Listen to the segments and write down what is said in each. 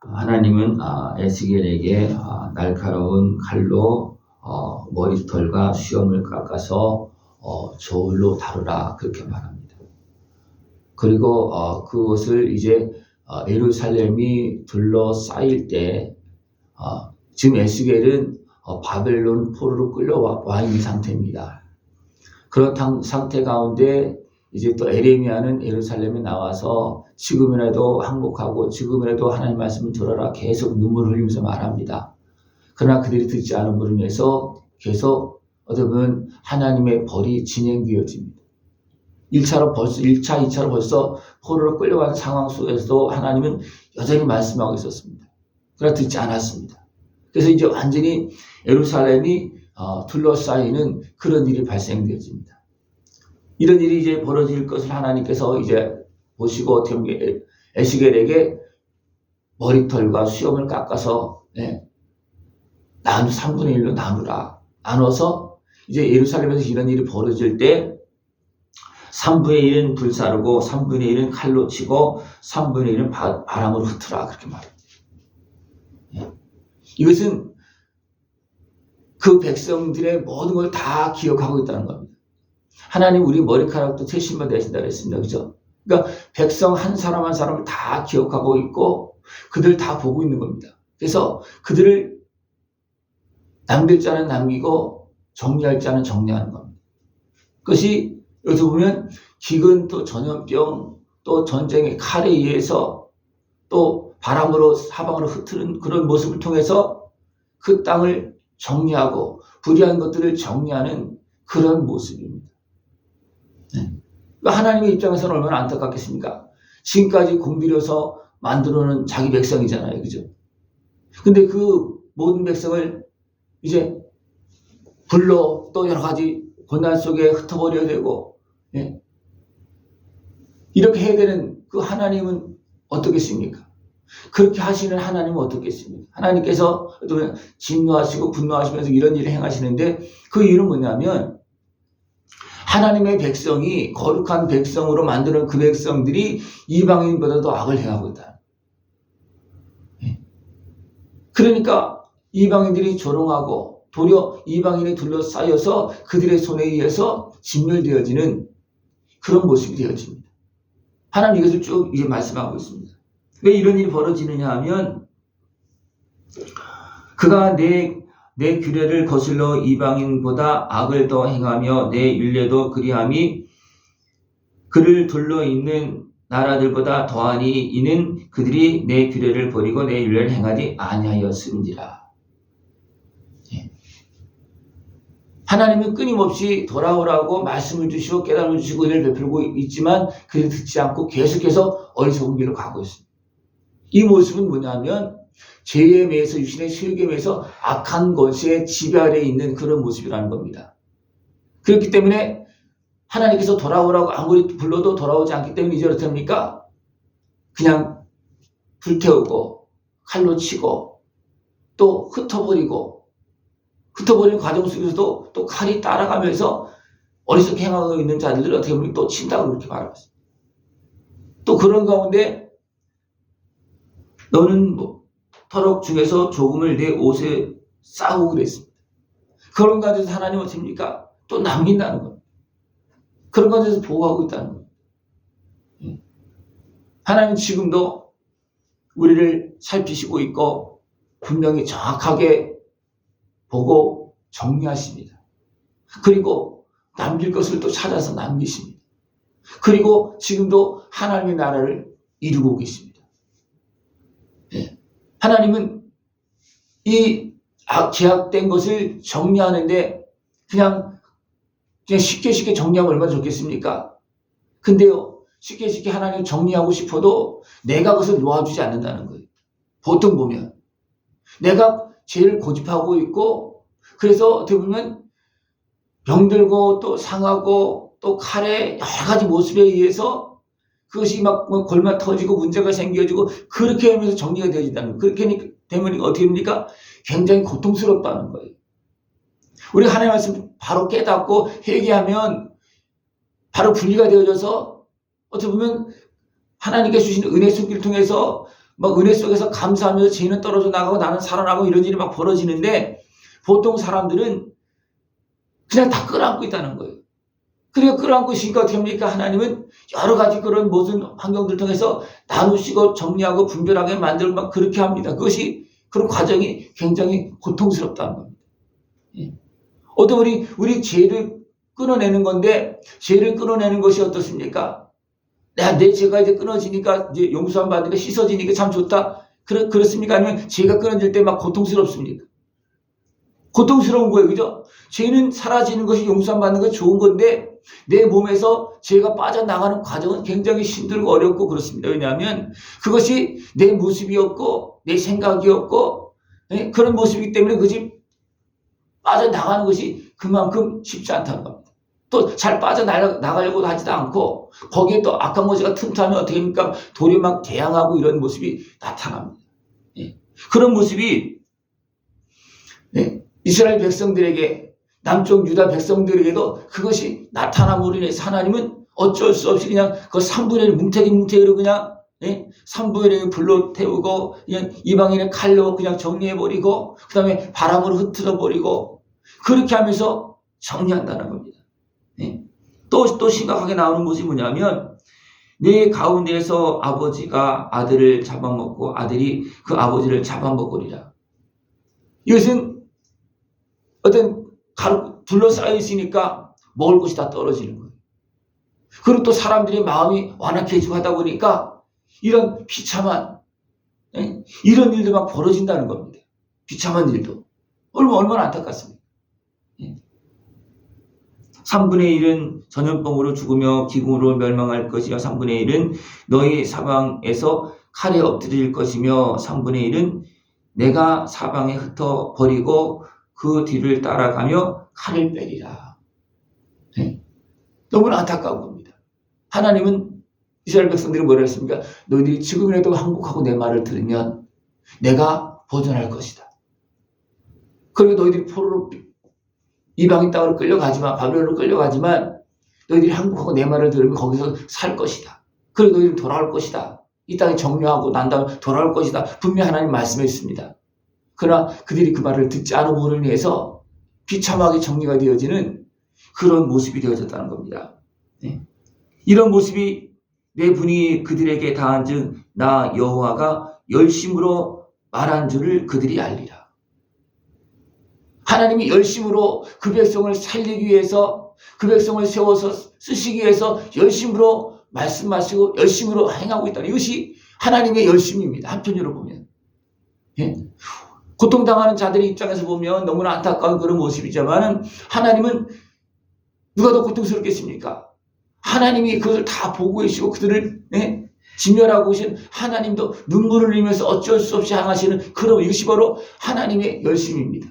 하나님은 에스겔에게 날카로운 칼로 머리털과 수염을 깎아서 저울로 다루라 그렇게 말합니다. 그리고 그것을 이제 예루살렘이 둘러싸일 때 지금 에스겔은 바벨론 포로로 끌려와 있는 상태입니다. 그런 상태 가운데 이제 또 에레미야는 예루살렘에 나와서 지금이라도 항복하고 지금이라도 하나님 말씀을 들어라 계속 눈물을 흘리면서 말합니다. 그러나 그들이 듣지 않음으로 인해서 계속 어떻게 보면 하나님의 벌이 진행되어집니다. 1차, 2차로 벌써 포로로 끌려가는 상황 속에서도 하나님은 여전히 말씀하고 있었습니다. 그러나 듣지 않았습니다. 그래서 이제 완전히 예루살렘이 둘러싸이는 그런 일이 발생되어집니다. 이런 일이 이제 벌어질 것을 하나님께서 이제 보시고 에스겔에게 머리털과 수염을 깎아서 3분의 1로 나눠서 이제 예루살렘에서 이런 일이 벌어질 때 3분의 1은 불사르고 3분의 1은 칼로 치고 3분의 1은 바람으로 흩으라 그렇게 말합니다. 이것은 그 백성들의 모든 걸 다 기억하고 있다는 겁니다. 하나님 우리 머리카락도 채심만 되신다 그랬습니다. 그죠? 그러니까 백성 한 사람 한 사람을 다 기억하고 있고 그들 다 보고 있는 겁니다. 그래서 그들을 남길 자는 남기고 정리할 자는 정리하는 겁니다. 그것이 여기서 보면 기근 또 전염병 또 전쟁의 칼에 의해서 또 바람으로 사방으로 흩트는 그런 모습을 통해서 그 땅을 정리하고 불의한 것들을 정리하는 그런 모습입니다. 하나님의 입장에서는 얼마나 안타깝겠습니까? 지금까지 공들여서 만들어놓은 자기 백성이잖아요. 그죠? 근데 그 모든 백성을 이제 불로 또 여러 가지 고난 속에 흩어버려야 되고, 이렇게 해야 되는 그 하나님은 어떻겠습니까? 그렇게 하시는 하나님은 어떻겠습니까? 하나님께서 진노하시고 분노하시면서 이런 일을 행하시는데 그 이유는 뭐냐면 하나님의 백성이 거룩한 백성으로 만드는 그 백성들이 이방인보다도 악을 행하고 있다. 그러니까 이방인들이 조롱하고 도리어 이방인에 둘러싸여서 그들의 손에 의해서 진멸되어지는 그런 모습이 되어집니다. 하나님 이것을 쭉 이제 말씀하고 있습니다. 왜 이런 일이 벌어지느냐 하면 그가 내 규례를 거슬러 이방인보다 악을 더 행하며 내 율례도 그리함이 그를 둘러있는 나라들보다 더하니 이는 그들이 내 규례를 버리고 내 율례를 행하지 아니하였음이니라. 하나님은 끊임없이 돌아오라고 말씀을 주시고 깨달음을 주시고 은혜를 베풀고 있지만 그들이 듣지 않고 계속해서 어리석은 길로 가고 있습니다. 이 모습은 뭐냐면 죄에 매여서 육신의 세력에 매여서 악한 것의 지배 아래에 있는 그런 모습이라는 겁니다. 그렇기 때문에 하나님께서 돌아오라고 아무리 불러도 돌아오지 않기 때문에 이제 어떻습니까? 그냥 불태우고 칼로 치고 또 흩어버리는 과정 속에서도 또 칼이 따라가면서 어리석게 행하고 있는 자들을 어떻게 보면 또 친다고 그렇게 말하고 있습니다. 또 그런 가운데 너는 터럭 중에서 조금을 내 옷에 싸고 그랬습니다. 그런 가운데서 하나님은 어떻습니까? 또 남긴다는 겁니다. 그런 가운데서 보호하고 있다는 겁니다. 하나님은 지금도 우리를 살피시고 있고 분명히 정확하게 보고 정리하십니다. 그리고 남길 것을 또 찾아서 남기십니다. 그리고 지금도 하나님의 나라를 이루고 계십니다. 하나님은 이 제약된 것을 정리하는데 그냥 쉽게 정리하면 얼마나 좋겠습니까? 근데요, 쉽게 하나님 정리하고 싶어도 내가 그것을 놓아주지 않는다는 거예요. 보통 보면 내가 죄를 고집하고 있고 그래서 어떻게 보면 병들고 또 상하고 또 칼의 여러 가지 모습에 의해서 그것이 막 골마 터지고 문제가 생겨지고 그렇게 하면서 정리가 되어진다는 거예요. 그렇게 되면 어떻게 됩니까? 굉장히 고통스럽다는 거예요. 우리 하나님의 말씀 바로 깨닫고 회개하면 바로 분리가 되어져서 어떻게 보면 하나님께 주신 은혜 속기를 통해서 막 은혜 속에서 감사하면서 죄는 떨어져 나가고 나는 살아나고 이런 일이 막 벌어지는데 보통 사람들은 그냥 다 끌어안고 있다는 거예요. 그리고 끌어안고 있으니까 어떻게 합니까? 하나님은 여러 가지 그런 모든 환경들 통해서 나누시고 정리하고 분별하게 만들고 막 그렇게 합니다. 그것이 그런 과정이 굉장히 고통스럽다는 겁니다. 예. 어떤 우리 죄를 끊어내는 건데 죄를 끊어내는 것이 어떻습니까? 내 죄가 이제 끊어지니까 이제 용서함 받으니까 씻어지니까 참 좋다. 그렇습니까? 아니면 죄가 끊어질 때 막 고통스럽습니까? 고통스러운 거예요. 그죠? 죄는 사라지는 것이 용서함 받는 것이 좋은 건데 내 몸에서 죄가 빠져나가는 과정은 굉장히 힘들고 어렵고 그렇습니다. 왜냐하면 그것이 내 모습이었고 내 생각이었고 그런 모습이기 때문에 그것이 빠져나가는 것이 그만큼 쉽지 않다는 겁니다. 또 잘 빠져나가려고 하지도 않고 거기에 또 악한 모지가 틈타면 어떻게 합니까? 도리어 막 대항하고 이런 모습이 나타납니다. 그런 모습이 이스라엘 백성들에게 남쪽 유다 백성들에게도 그것이 나타남으로 인해서 하나님은 어쩔 수 없이 그냥 그 3분의 1 뭉태기로 그냥 3분의 1 불로 태우고 그냥 이방인의 칼로 그냥 정리해버리고 그 다음에 바람으로 흩어져버리고 그렇게 하면서 정리한다는 겁니다. 또 심각하게 나오는 것이 뭐냐면 내 가운데에서 아버지가 아들을 잡아먹고 아들이 그 아버지를 잡아먹으리라. 이것은 어떤 둘러싸여 있으니까 먹을 것이 다 떨어지는 거예요. 그리고 또 사람들의 마음이 완악해지고 하다 보니까 이런 비참한 이런 일도 막 벌어진다는 겁니다. 비참한 일도. 얼마나 안타깝습니까? 3분의 1은 전염병으로 죽으며 기근으로 멸망할 것이요 3분의 1은 너희 사방에서 칼에 엎드릴 것이며 3분의 1은 내가 사방에 흩어 버리고 그 뒤를 따라가며 칼을 빼리라. 너무나 안타까운 겁니다. 하나님은 이스라엘 백성들이 뭐라 했습니까? 너희들이 지금이라도 항복하고 내 말을 들으면 내가 보존할 것이다. 그리고 너희들이 포로로 이방인 땅으로 끌려가지만 바벨론으로 끌려가지만 너희들이 항복하고 내 말을 들으면 거기서 살 것이다. 그리고 너희들이 돌아올 것이다. 이 땅에 정리하고 난 다음에 돌아올 것이다. 분명히 하나님 말씀했습니다. 그러나 그들이 그 말을 듣지 않음으로 인해서 비참하게 정리가 되어지는 그런 모습이 되어졌다는 겁니다. 이런 모습이 내 분이 그들에게 다한즉 나 여호와가 열심으로 말한 줄을 그들이 알리라. 하나님이 열심으로 그 백성을 살리기 위해서 그 백성을 세워서 쓰시기 위해서 열심으로 말씀하시고 열심으로 행하고 있다는 이것이 하나님의 열심입니다. 한편으로 보면. 고통당하는 자들의 입장에서 보면 너무나 안타까운 그런 모습이지만 하나님은 누가 더 고통스럽겠습니까? 하나님이 그것을 다 보고 계시고 그들을 진멸하고 계신 하나님도 눈물을 흘리면서 어쩔 수 없이 향하시는 그런 이것이 바로 하나님의 열심입니다.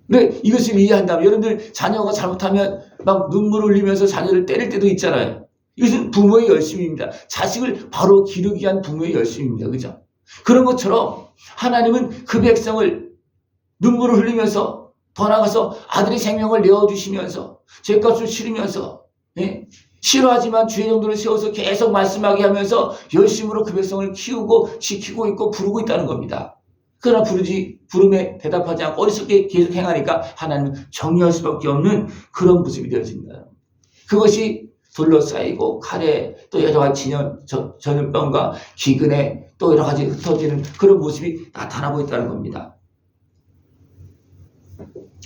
그래 이것을 이해한다면 여러분들 자녀가 잘못하면 막 눈물을 흘리면서 자녀를 때릴 때도 있잖아요. 이것은 부모의 열심입니다. 자식을 바로 기르기 위한 부모의 열심입니다. 그죠? 그런 것처럼 하나님은 그 백성을 눈물을 흘리면서 더 나아가서 아들의 생명을 내어주시면서 죄값을 치르면서 싫어하지만 주의 정도를 세워서 계속 말씀하게 하면서 열심으로 그 백성을 키우고 지키고 있고 부르고 있다는 겁니다. 그러나 부름에 대답하지 않고 어리석게 계속 행하니까 하나님은 정리할 수밖에 없는 그런 모습이 되어집니다. 그것이 둘러싸이고 칼에 또 여러 가지 전염병과 기근에 또 여러 가지 흩어지는 그런 모습이 나타나고 있다는 겁니다.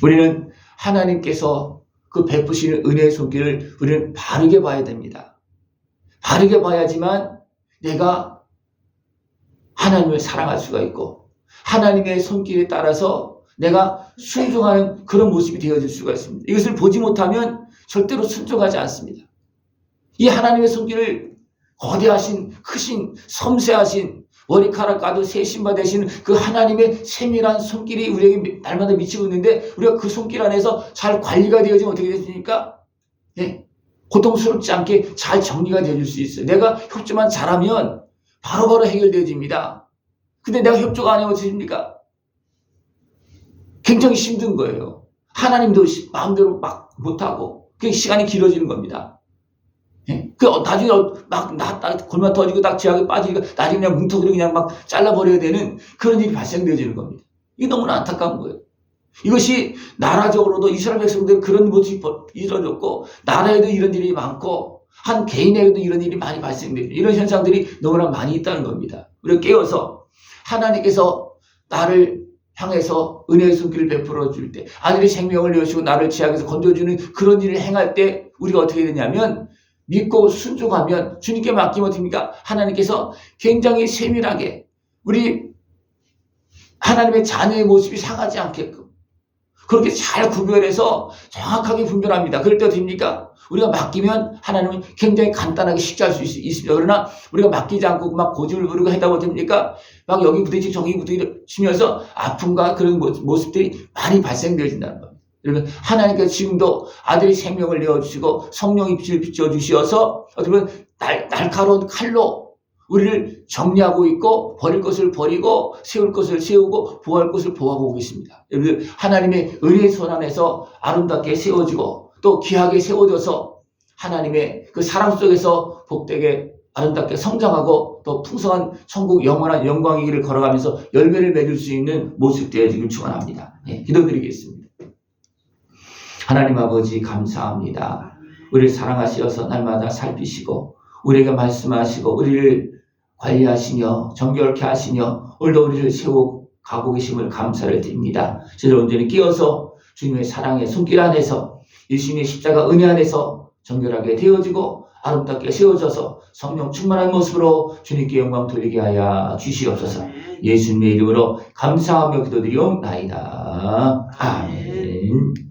우리는 하나님께서 그 베푸시는 은혜의 손길을 우리는 바르게 봐야 됩니다. 바르게 봐야지만 내가 하나님을 사랑할 수가 있고 하나님의 손길에 따라서 내가 순종하는 그런 모습이 되어질 수가 있습니다. 이것을 보지 못하면 절대로 순종하지 않습니다. 이 하나님의 손길을 거대하신 크신 섬세하신 머리카락 가도 세심바 되시는 그 하나님의 세밀한 손길이 우리에게 날마다 미치고 있는데 우리가 그 손길 안에서 잘 관리가 되어지면 어떻게 됐습니까? 고통스럽지 않게 잘 정리가 되어질 수 있어요. 내가 협조만 잘하면 바로바로 해결되어집니다. 근데 내가 협조가 안 하면 어떻게 됩니까? 굉장히 힘든 거예요. 하나님도 마음대로 막 못하고 그 시간이 길어지는 겁니다. 예? 나중에 딱 골마 터지고 딱 지하게 빠지니까 나중에 그냥 뭉텅이로 그냥 막 잘라버려야 되는 그런 일이 발생되어지는 겁니다. 이게 너무나 안타까운 거예요. 이것이 나라적으로도 이스라엘 백성들 그런 모습이 이루어졌고, 나라에도 이런 일이 많고, 한 개인에게도 이런 일이 많이 발생되죠. 이런 현상들이 너무나 많이 있다는 겁니다. 우리가 깨어서 하나님께서 나를 향해서 은혜의 손길을 베풀어 줄 때, 아들이 생명을 내어주시고 나를 지하에서 건져주는 그런 일을 행할 때 우리가 어떻게 되냐면, 믿고 순종하면 주님께 맡기면 됩니까? 하나님께서 굉장히 세밀하게 우리 하나님의 자녀의 모습이 상하지 않게끔 그렇게 잘 구별해서 정확하게 분별합니다. 그럴 때 됩니까? 우리가 맡기면 하나님은 굉장히 간단하게 쉽게 할 수 있습니다. 그러나 우리가 맡기지 않고 막 고집을 부리고 하다 됩니까? 막 여기 부딪히고 저기 부딪히면서 아픔과 그런 모습들이 많이 발생되어진다는 겁니다. 여러분, 하나님께서 지금도 아들이 생명을 내어주시고 성령의 빛을 비춰주셔서 어떻게 보면 날카로운 칼로 우리를 정리하고 있고, 버릴 것을 버리고 세울 것을 세우고 보호할 것을 보호하고 계십니다. 여러분, 하나님의 은혜의 손 안에서 아름답게 세워지고 또 귀하게 세워져서 하나님의 그 사랑 속에서 복되게 아름답게 성장하고 또 풍성한 천국 영원한 영광의 길을 걸어가면서 열매를 맺을 수 있는 모습 되어지길 축원합니다. 네, 기도드리겠습니다. 하나님 아버지 감사합니다. 우리를 사랑하시어서 날마다 살피시고 우리에게 말씀하시고 우리를 관리하시며 정결케 하시며 오늘도 우리를 세워가고 계심을 감사를 드립니다. 저를 온전히 끼어서 주님의 사랑의 손길 안에서 예수님의 십자가 은혜 안에서 정결하게 되어지고 아름답게 세워져서 성령 충만한 모습으로 주님께 영광 돌리게 하여 주시옵소서. 예수님의 이름으로 감사하며 기도드리옵나이다. 아멘.